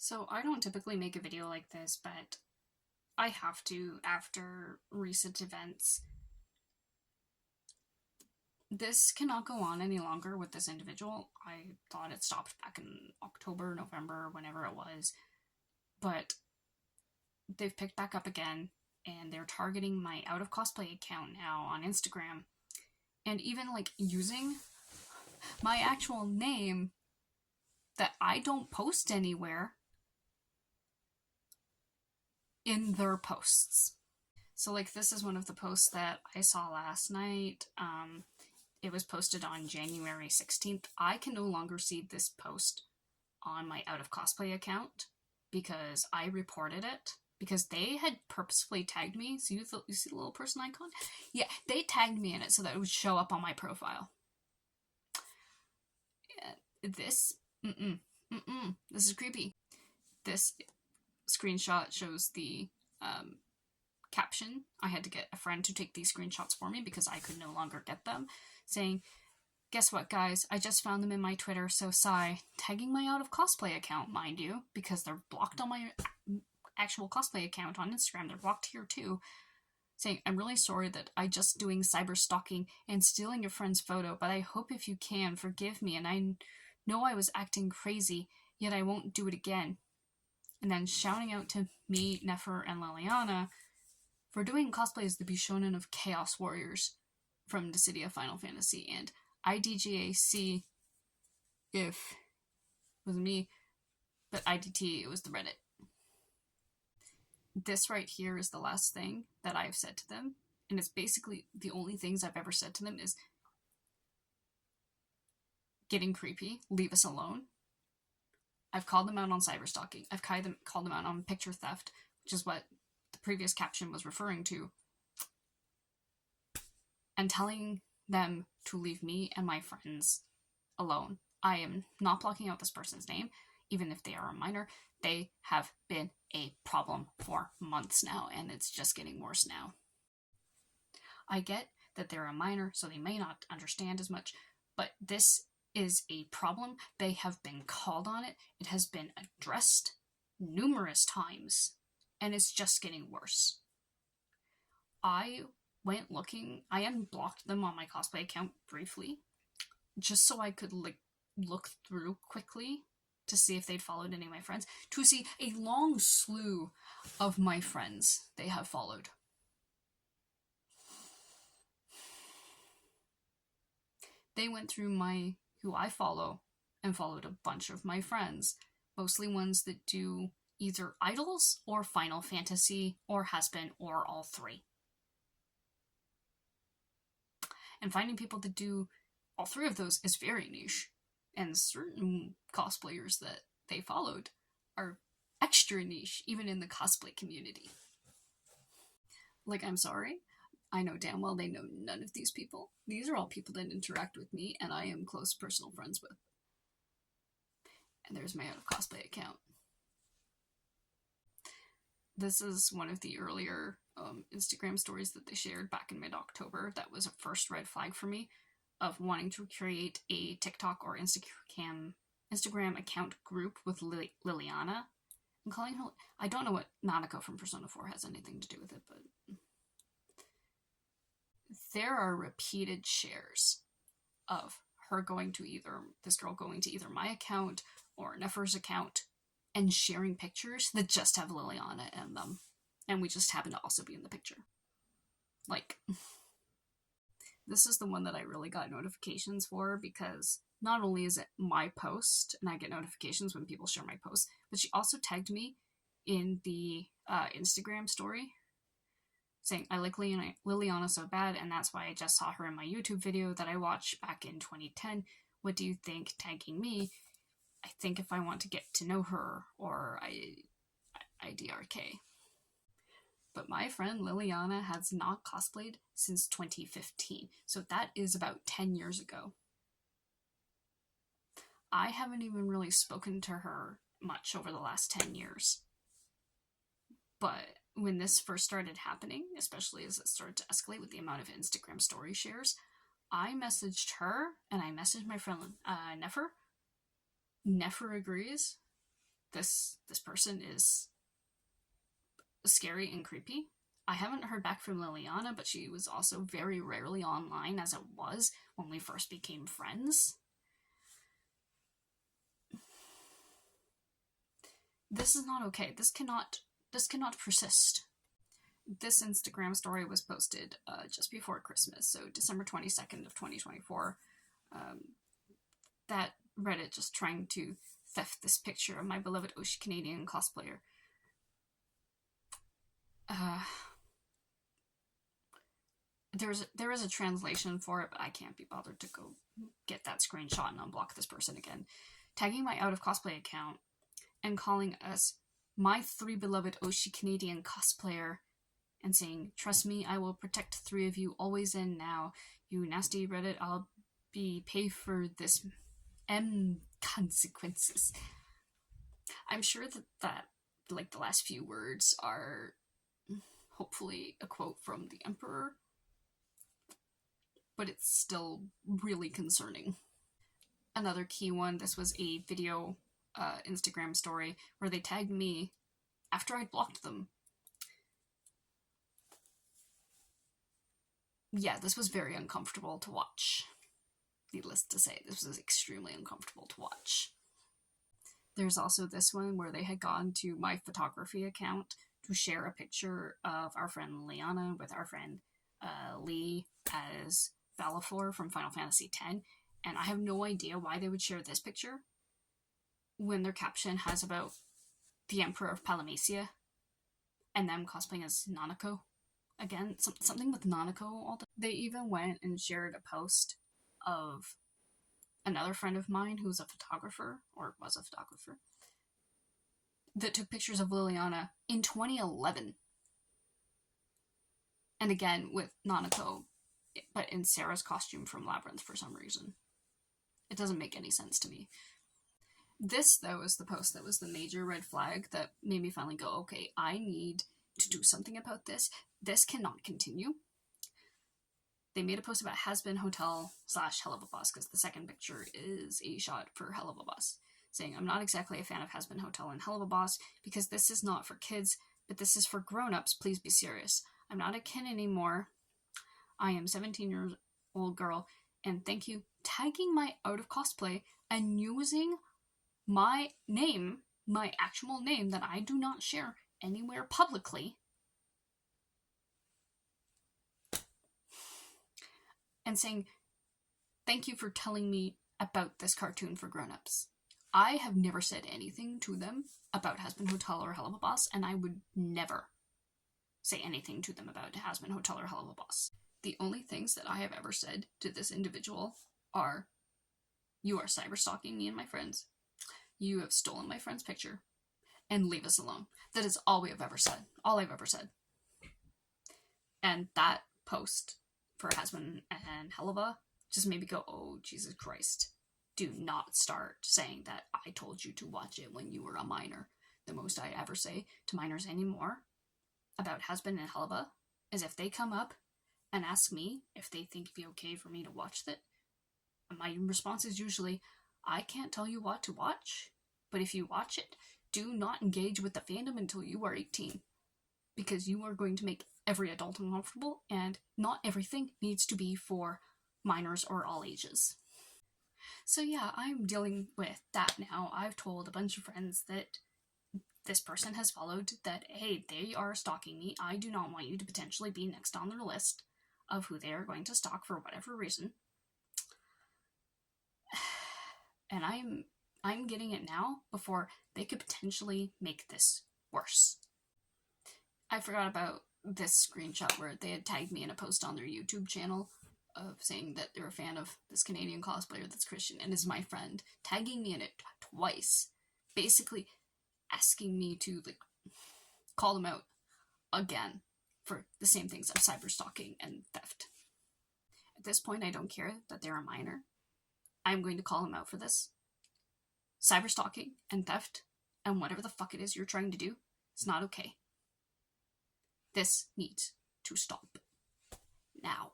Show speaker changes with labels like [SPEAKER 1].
[SPEAKER 1] So I don't typically make a video like this, but I have to after recent events. This cannot go on any longer with this individual. I thought it stopped back in October, November, whenever it was, but they've picked back up again and they're targeting my out of cosplay account now on Instagram and even like using my actual name that I don't post anywhere in their posts. So like this is one of the posts that I saw last night. It was posted on January 16th. I can no longer see this post on my out of cosplay account because I reported it because they had purposefully tagged me. So you see the little person icon? Yeah, they tagged me in it so that it would show up on my profile. This is creepy. This screenshot shows the caption. I had to get a friend to take these screenshots for me because I could no longer get them, saying, guess what guys, I just found them in my Twitter, so sigh. Tagging my out of cosplay account, mind you, because they're blocked on my actual cosplay account on Instagram. They're blocked here too. Saying, I'm really sorry that I just doing cyberstalking and stealing your friend's photo, but I hope if you can, forgive me, and I know I was acting crazy, yet I won't do it again. And then shouting out to me, Nefer, and Liliana for doing cosplay as the Bishonen of Chaos Warriors from the city of Final Fantasy, and IDGAC if it was me, but IDT, it was the Reddit. This right here is the last thing that I've said to them, and it's basically the only things I've ever said to them is getting creepy, leave us alone. I've called them out on cyberstalking. I've called them out on picture theft, which is what the previous caption was referring to, and telling them to leave me and my friends alone. I am not blocking out this person's name, even if they are a minor. They have been a problem for months now, and it's just getting worse now. I get that they're a minor, so they may not understand as much, but this is a problem. They have been called on it. It has been addressed numerous times, and it's just getting worse. I went looking. I unblocked them on my cosplay account briefly, just so I could look through quickly to see if they'd followed any of my friends, to see a long slew of my friends they have followed. They went through who I follow and followed a bunch of my friends, mostly ones that do either Idols or Final Fantasy or has been or all three. And finding people that do all three of those is very niche. And certain cosplayers that they followed are extra niche, even in the cosplay community. Like, I'm sorry. I know damn well they know none of these people. These are all people that interact with me and I am close personal friends with. And there's my out of cosplay account. This is one of the earlier Instagram stories that they shared back in mid-October. That was a first red flag for me of wanting to create a TikTok or Instagram account group with Liliana. I'm calling her... I don't know what Nanako from Persona 4 has anything to do with it, but... there are repeated shares of her going to this girl going to either my account or Nefer's account and sharing pictures that just have Liliana in them. And we just happen to also be in the picture. Like, this is the one that I really got notifications for because not only is it my post and I get notifications when people share my posts, but she also tagged me in the Instagram story saying, I like Liliana so bad, and that's why I just saw her in my YouTube video that I watched back in 2010. What do you think? Tagging me. I think if I want to get to know her, or IDRK. But my friend Liliana has not cosplayed since 2015, so that is about 10 years ago. I haven't even really spoken to her much over the last 10 years. But when this first started happening, especially as it started to escalate with the amount of Instagram story shares, I messaged her and I messaged my friend Nefer. Nefer agrees. this person is scary and creepy. I haven't heard back from Liliana, but she was also very rarely online, as it was when we first became friends. This is not okay. This cannot persist. This Instagram story was posted just before Christmas, so December 22nd of 2024. That Reddit just trying to theft this picture of my beloved Oshi Canadian cosplayer. There is a translation for it, but I can't be bothered to go get that screenshot and unblock this person again. Tagging my out of cosplay account and calling us my 3 beloved Oshi Canadian cosplayer and saying, "Trust me, I will protect 3 of you always and now. You nasty Reddit, I'll be pay for this consequences." I'm sure that like the last few words are hopefully a quote from the Emperor, but it's still really concerning. Another key one, this was a video Instagram story where they tagged me after I'd blocked them. Yeah, this was very uncomfortable to watch. Needless to say, this was extremely uncomfortable to watch. There's also this one where they had gone to my photography account to share a picture of our friend Liana with our friend Lee as Valifor from Final Fantasy X, and I have no idea why they would share this picture when their caption has about the Emperor of Palamecia and them cosplaying as Nanako. Again, something with Nanako all the. They even went and shared a post of another friend of mine who's a photographer, or was a photographer, that took pictures of Liliana in 2011. And again, with Nanako, but in Sarah's costume from Labyrinth for some reason. It doesn't make any sense to me. This, though, is the post that was the major red flag that made me finally go, okay, I need to do something about this. This cannot continue. They made a post about Has-Been Hotel / Hell of a Bus, because the second picture is a shot for Hell of a Bus, saying, "I'm not exactly a fan of Has-Been Hotel and Hell of a Bus, because this is not for kids, but this is for grown-ups. Please be serious. I'm not a kid anymore. I am a 17-year-old girl, and thank you." Tagging my out of cosplay and using my name, my actual name that I do not share anywhere publicly, and saying, "Thank you for telling me about this cartoon for grown-ups." I have never said anything to them about Has-Been Hotel or Hell of a Boss, and I would never say anything to them about Has-Been Hotel or Hell of a Boss. The only things that I have ever said to this individual are, "You are cyberstalking me and my friends. You have stolen my friend's picture, and leave us alone." That is all we have ever said. All I've ever said. And that post for Has-Been and Helava just made me go, oh, Jesus Christ. Do not start saying that I told you to watch it when you were a minor. The most I ever say to minors anymore about Has-Been and Helava is if they come up and ask me if they think it'd be okay for me to watch that, my response is usually, I can't tell you what to watch, but if you watch it, do not engage with the fandom until you are 18. Because you are going to make every adult uncomfortable, and not everything needs to be for minors or all ages. So yeah, I'm dealing with that now. I've told a bunch of friends that this person has followed, that, hey, they are stalking me. I do not want you to potentially be next on their list of who they are going to stalk for whatever reason. And I'm getting it now before they could potentially make this worse. I forgot about this screenshot where they had tagged me in a post on their YouTube channel of saying that they're a fan of this Canadian cosplayer that's Christian and is my friend, tagging me in it twice, basically asking me to call them out again for the same things of cyberstalking and theft. At this point, I don't care that they're a minor. I'm going to call them out for this. Cyberstalking and theft and whatever the fuck it is you're trying to do, it's not okay. This needs to stop now.